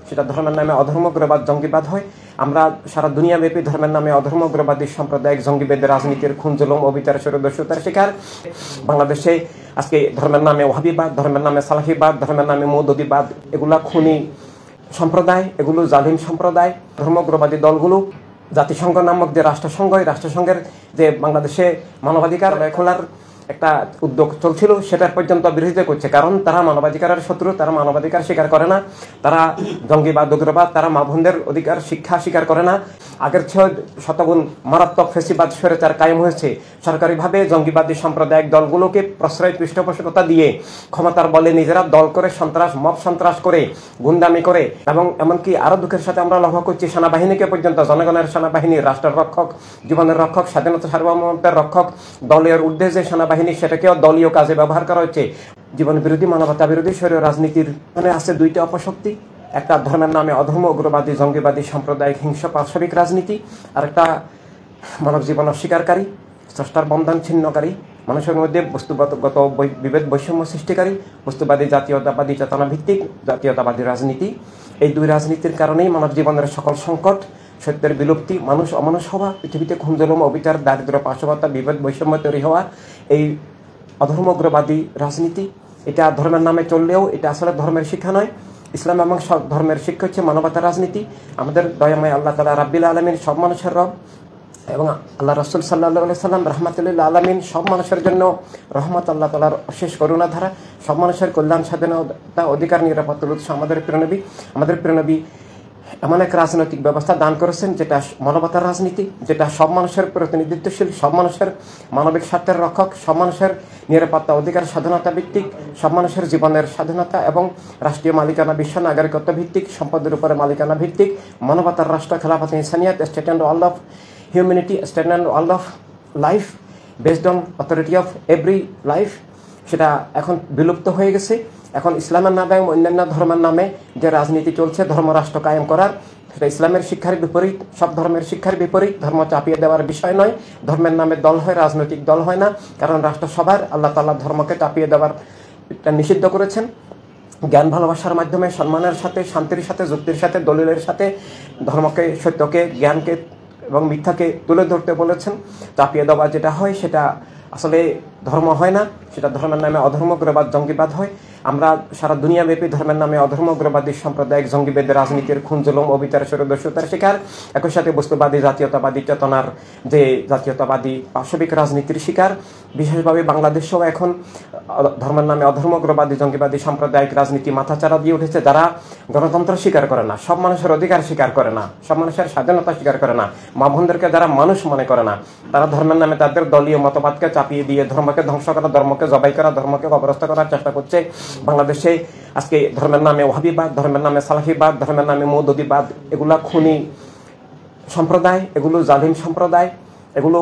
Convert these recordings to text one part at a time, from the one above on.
সেটা ধর্মের নামে অধর্ম, উগ্রবাদ, জঙ্গিবাদ হয়। আমরা সারা দুনিয়াব্যাপী ধর্মের নামে অধর্ম, উগ্রবাদী, সাম্প্রদায়িক, জঙ্গিবাদের রাজনীতির খুন, জুলুম, অবিচার, স্বৈরদস্যুতার শিকার। বাংলাদেশে আজকে ধর্মের নামে ওয়াহাবিবাদ, ধর্মের নামে সালাফিবাদ, ধর্মের নামে মৌদুদিবাদ, এগুলা খুনি সম্প্রদায়, এগুলো জালিম সম্প্রদায়। ধর্ম উগ্রবাদী দলগুলো জাতিসংঘ নামক যে রাষ্ট্রসংঘ, এই রাষ্ট্রসংঘের যে বাংলাদেশে মানবাধিকার খোলার একটা উদ্যোগ চলছিল, সেটার পর্যন্ত বিরোধিতা করছে। কারণ তারা মানবাধিকারের শত্রু, তারা মানবাধিকার স্বীকার করে না, তারা জঙ্গিবাদ, উগ্রবাদ, তারা মা বোনদের অধিকার শিক্ষা স্বীকার করে না। আগের চেয়ে শতগুণ মারাত্মক ফেসিবাদ স্বৈরাচার কায়েম হয়েছে। সরকারিভাবে জঙ্গিবাদী সাম্প্রদায়িক দলগুলোকে প্রশ্রয়, পৃষ্ঠপোষকতা দিয়ে ক্ষমতার বলে নিজেরা দল করে সন্ত্রাস, মব সন্ত্রাস করে, গুন্ডামি করে, এবং এমনকি আরো দুঃখের সাথে আমরা লক্ষ্য করছি সেনাবাহিনীকে পর্যন্ত, জনগণের সেনাবাহিনী, রাষ্ট্রের রক্ষক, জীবনের রক্ষক, স্বাধীনতা সার্বভৌমত্বের রক্ষক, দলের ঊর্ধ্বে যে সেনাবাহিনী, সেটাকেও দলীয় কাজে ব্যবহার করা হচ্ছে। জীবন বিরোধী, মানবতা বিরোধী শরীর রাজনীতির মানে আছে দুইটা অপশক্তি। একটা ধর্মের নামে অধর্ম, উগ্রবাদী, জঙ্গিবাদী, সাম্প্রদায়িক, হিংস, পাশবিক রাজনীতি, আর একটা মানব জীবন অস্বীকারী, স্রষ্টার বন্ধন ছিন্নকারী, মানুষের মধ্যে বস্তুগত বিভেদ, বৈষম্য সৃষ্টিকারী, বস্তুবাদী, জাতীয়তাবাদী, চেতনা ভিত্তিক জাতীয়তাবাদী রাজনীতি। এই দুই রাজনীতির কারণেই মানব জীবনের সকল সংকট, সত্যের বিলুপ্তি, মানুষ অমানুষ হওয়া, পৃথিবীতে খুন, জুলুম, অবিচার, দারিদ্র্য, পাশবতা, বিভেদ, বৈষম্য তৈরি হওয়া, এই অধর্ম উগ্রবাদী রাজনীতি, এটা ধর্মের নামে চললেও এটা আসলে ধর্মের শিক্ষা নয়। ইসলাম এবং সব ধর্মের শিক্ষা হচ্ছে মানবতার রাজনীতি। আমাদের দয়াময় আল্লাহ তাআলা রাব্বিল আলামিন, সব মানুষের রব, এবং আল্লাহ রাসূল সাল্লাল্লাহু আলাইহি সাল্লাম রাহমাতুল আলামিন, সব মানুষের জন্য রহমত, আল্লাহ তাআলার অশেষ করুণা ধারা, সব মানুষের কল্যাণ, স্বাধীনতা, অধিকার, নিরাপত্তার উৎস আমাদের প্রিয় নবী এমন এক রাজনৈতিক ব্যবস্থা দান করেছেন যেটা মানবতার রাজনীতি, যেটা সব মানুষের প্রতিনিধিত্বশীল, সব মানুষের মানবিক স্বার্থের রক্ষক, সব মানুষের নিরাপত্তা, অধিকার, স্বাধীনতা ভিত্তিক, সব মানুষের জীবনের স্বাধীনতা এবং রাষ্ট্রীয় মালিকানা, বিশ্ব নাগরিকত্ব ভিত্তিক, সম্পদের উপরে মালিকানা ভিত্তিক, মানবতার রাষ্ট্র, খেলাফত Insaniyat, state and world of humanity, state and world of life, based on authority of every life, সেটা এখন বিলুপ্ত হয়ে গেছে। এখন ইসলামের নামে এবং অন্যান্য ধর্মের নামে যে রাজনীতি চলছে ধর্মরাষ্ট্র কায়েম করার, সেটা ইসলামের শিক্ষার বিপরীত, সব ধর্মের শিক্ষার বিপরীত, ধর্ম চাপিয়ে দেওয়ার বিষয় নয়। ধর্মের নামে দল হয়, রাজনৈতিক দল হয় না, কারণ রাষ্ট্র সবার আল্লাহ তাআলা ধর্মকে চাপিয়ে দেওয়ার নিষিদ্ধ করেছেন। জ্ঞান ভালোবাসার মাধ্যমে সম্মানের সাথে, শান্তির সাথে, যুক্তির সাথে, দলিলের সাথে ধর্মকে, সত্যকে, জ্ঞানকে এবং মিথ্যাকে তুলে ধরতে বলেছেন। চাপিয়ে দেওয়া যেটা হয় সেটা আসলে ধর্ম হয় না, সেটা ধর্মের নামে অধর্ম, উগ্রবাদ, জঙ্গিবাদ হয়। আমরা সারা দুনিয়াব্যাপী ধর্মের নামে অধর্ম, উগ্রবাদী, সাম্প্রদায়িক, জঙ্গিবাদের রাজনীতির খুন, জুলুম, অবিচার, স্বৈরদস্যুতার শিকার। একই সাথে বস্তুবাদী, জাতীয়তাবাদী চেতনার যে জাতীয়তাবাদী পাশবিক রাজনীতির শিকার। বিশেষভাবে বাংলাদেশেও এখন ধর্মের নামে অধর্ম, উগ্রবাদী, জঙ্গিবাদী, সাম্প্রদায়িক রাজনীতি মাথাচাড়া দিয়ে উঠেছে, যারা গণতন্ত্র স্বীকার করে না, সব মানুষের অধিকার স্বীকার করে না, সব মানুষের স্বাধীনতা স্বীকার করে না, মা বোনদেরকে যারা মানুষ মনে করে না, তারা ধর্মের নামে তাদের দলীয় মতবাদকে চাপিয়ে দিয়ে ধর্মকে ধ্বংস করা, ধর্মকে জবাই করা, ধর্মকে কবরস্থ করার চেষ্টা করছে। বাংলাদেশে আজকে ধর্মের নামে ওয়াহাবিবাদ, ধর্মের নামে সালাফিবাদ, ধর্মের নামে মৌদুদিবাদ, এগুলা খুনি সম্প্রদায়, এগুলো জালিম সম্প্রদায়, এগুলো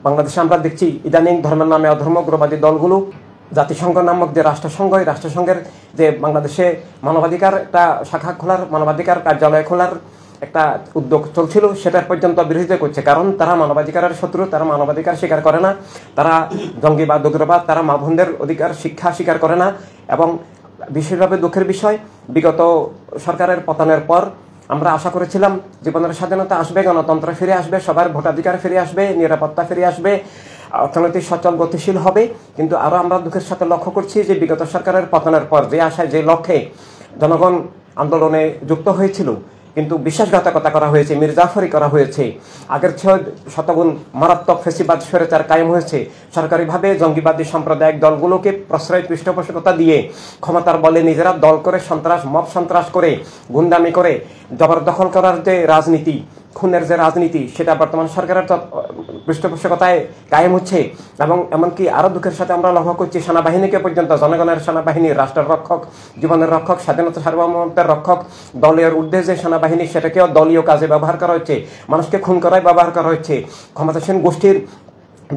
বাংলাদেশে আমরা দেখছি। ইদানিং ধর্মের নামে অধর্ম, উগ্রবাদী দলগুলো জাতিসংঘ নামক যে রাষ্ট্রসংঘ, এই রাষ্ট্রসংঘের যে বাংলাদেশে মানবাধিকার একটা শাখা খোলার, মানবাধিকার কার্যালয় খোলার একটা উদ্যোগ চলছিল, সেটার পর্যন্ত বিরোধিতা করছে। কারণ তারা মানবাধিকারের শত্রু, তারা মানবাধিকার স্বীকার করে না, তারা জঙ্গিবাদ, উগ্রবাদ, তারা মা বোনদের অধিকার শিক্ষা স্বীকার করে না। এবং বিশেষভাবে দুঃখের বিষয়, বিগত সরকারের পতনের পর আমরা আশা করেছিলাম জীবনের স্বাধীনতা আসবে, গণতন্ত্র ফিরে আসবে, সবার ভোটাধিকার ফিরে আসবে, নিরাপত্তা ফিরে আসবে, অর্থনৈতিক সচল গতিশীল হবে। কিন্তু আরও আমরা দুঃখের সাথে লক্ষ্য করছি যে বিগত সরকারের পতনের পর যে আশায়, যে লক্ষ্যে জনগণ আন্দোলনে যুক্ত হয়েছিল, কিন্তু বিশ্বাসঘাতকতা করা হয়েছে, মির্জাফরি করা হয়েছে। আগের চেয়ে শতগুণ মারাত্মক ফেসিবাদ স্বৈরাচার কায়েম হয়েছে। সরকারিভাবে জঙ্গিবাদী সাম্প্রদায়িক দলগুলোকে প্রশ্রয়, পৃষ্ঠপোষকতা দিয়ে ক্ষমতার বলে নিজেরা দল করে সন্ত্রাস, মব সন্ত্রাস করে, গুন্ডামি করে, জবরদখল করার যে রাজনীতি, খুনের যে রাজনীতি, সেটা বর্তমান সরকারের পৃষ্ঠপোষকতায় কায়েম হচ্ছে। এবং এমনকি আরও দুঃখের সাথে আমরা লক্ষ্য করছি সেনাবাহিনীকে পর্যন্ত, জনগণের সেনাবাহিনী, রাষ্ট্রের রক্ষক, জীবনের রক্ষক, স্বাধীনতা সার্বভৌমত্বের রক্ষক, দলের ঊর্ধ্বে যে সেনাবাহিনী, সেটাকেও দলীয় কাজে ব্যবহার করা হচ্ছে। মানুষকে খুন করায় ব্যবহার করা হচ্ছে। ক্ষমতাসীন গোষ্ঠীর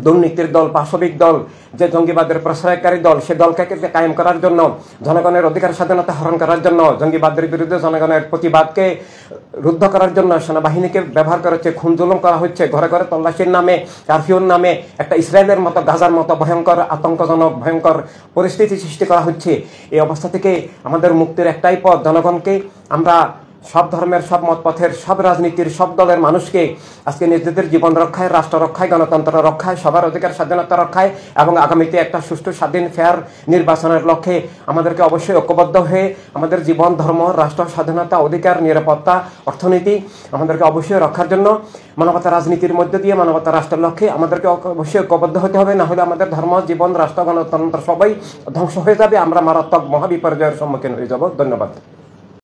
দুর্নীতির দল, পাশবিক দল, যে জঙ্গিবাদের প্রশ্রয়কারী দল, সে দলকে কায়েম করার জন্য, জনগণের অধিকার স্বাধীনতা হরণ করার জন্য, জঙ্গিবাদের বিরুদ্ধে জনগণের প্রতিবাদকে রুদ্ধ করার জন্য সেনাবাহিনীকে ব্যবহার করা হচ্ছে, খুন জুলুম করা হচ্ছে, ঘরে ঘরে তল্লাশির নামে, কারফিউর নামে একটা ইসরায়েলের মতো, গাজার মতো ভয়ঙ্কর, আতঙ্কজনক, ভয়ঙ্কর পরিস্থিতি সৃষ্টি করা হচ্ছে। এই অবস্থা থেকে আমাদের মুক্তির একটাই পথ, জনগণকে আমরা সব ধর্মের, সব মতপথের, সব রাজনীতির, সব দলের মানুষকে আজকে নিজেদের জীবন রক্ষায়, রাষ্ট্র রক্ষায়, গণতন্ত্র রক্ষায়, সবার অধিকার স্বাধীনতা রক্ষায় এবং আগামীতে একটা সুষ্ঠু, স্বাধীন, ফেয়ার নির্বাচনের লক্ষ্যে আমাদেরকে অবশ্যই ঐক্যবদ্ধ হয়ে আমাদের জীবন, ধর্ম, রাষ্ট্র স্বাধীনতা, অধিকার, নিরাপত্তা, অর্থনীতি আমাদেরকে অবশ্যই রক্ষার জন্য মানবতা রাজনীতির মধ্য দিয়ে মানবতা রাষ্ট্রের লক্ষ্যে আমাদেরকে অবশ্যই ঐক্যবদ্ধ হতে হবে। না হলে আমাদের ধর্ম, জীবন, রাষ্ট্র, গণতন্ত্র সবাই ধ্বংস হয়ে যাবে, আমরা মারাত্মক মহাবিপর্যয়ের সম্মুখীন হয়ে যাব। ধন্যবাদ।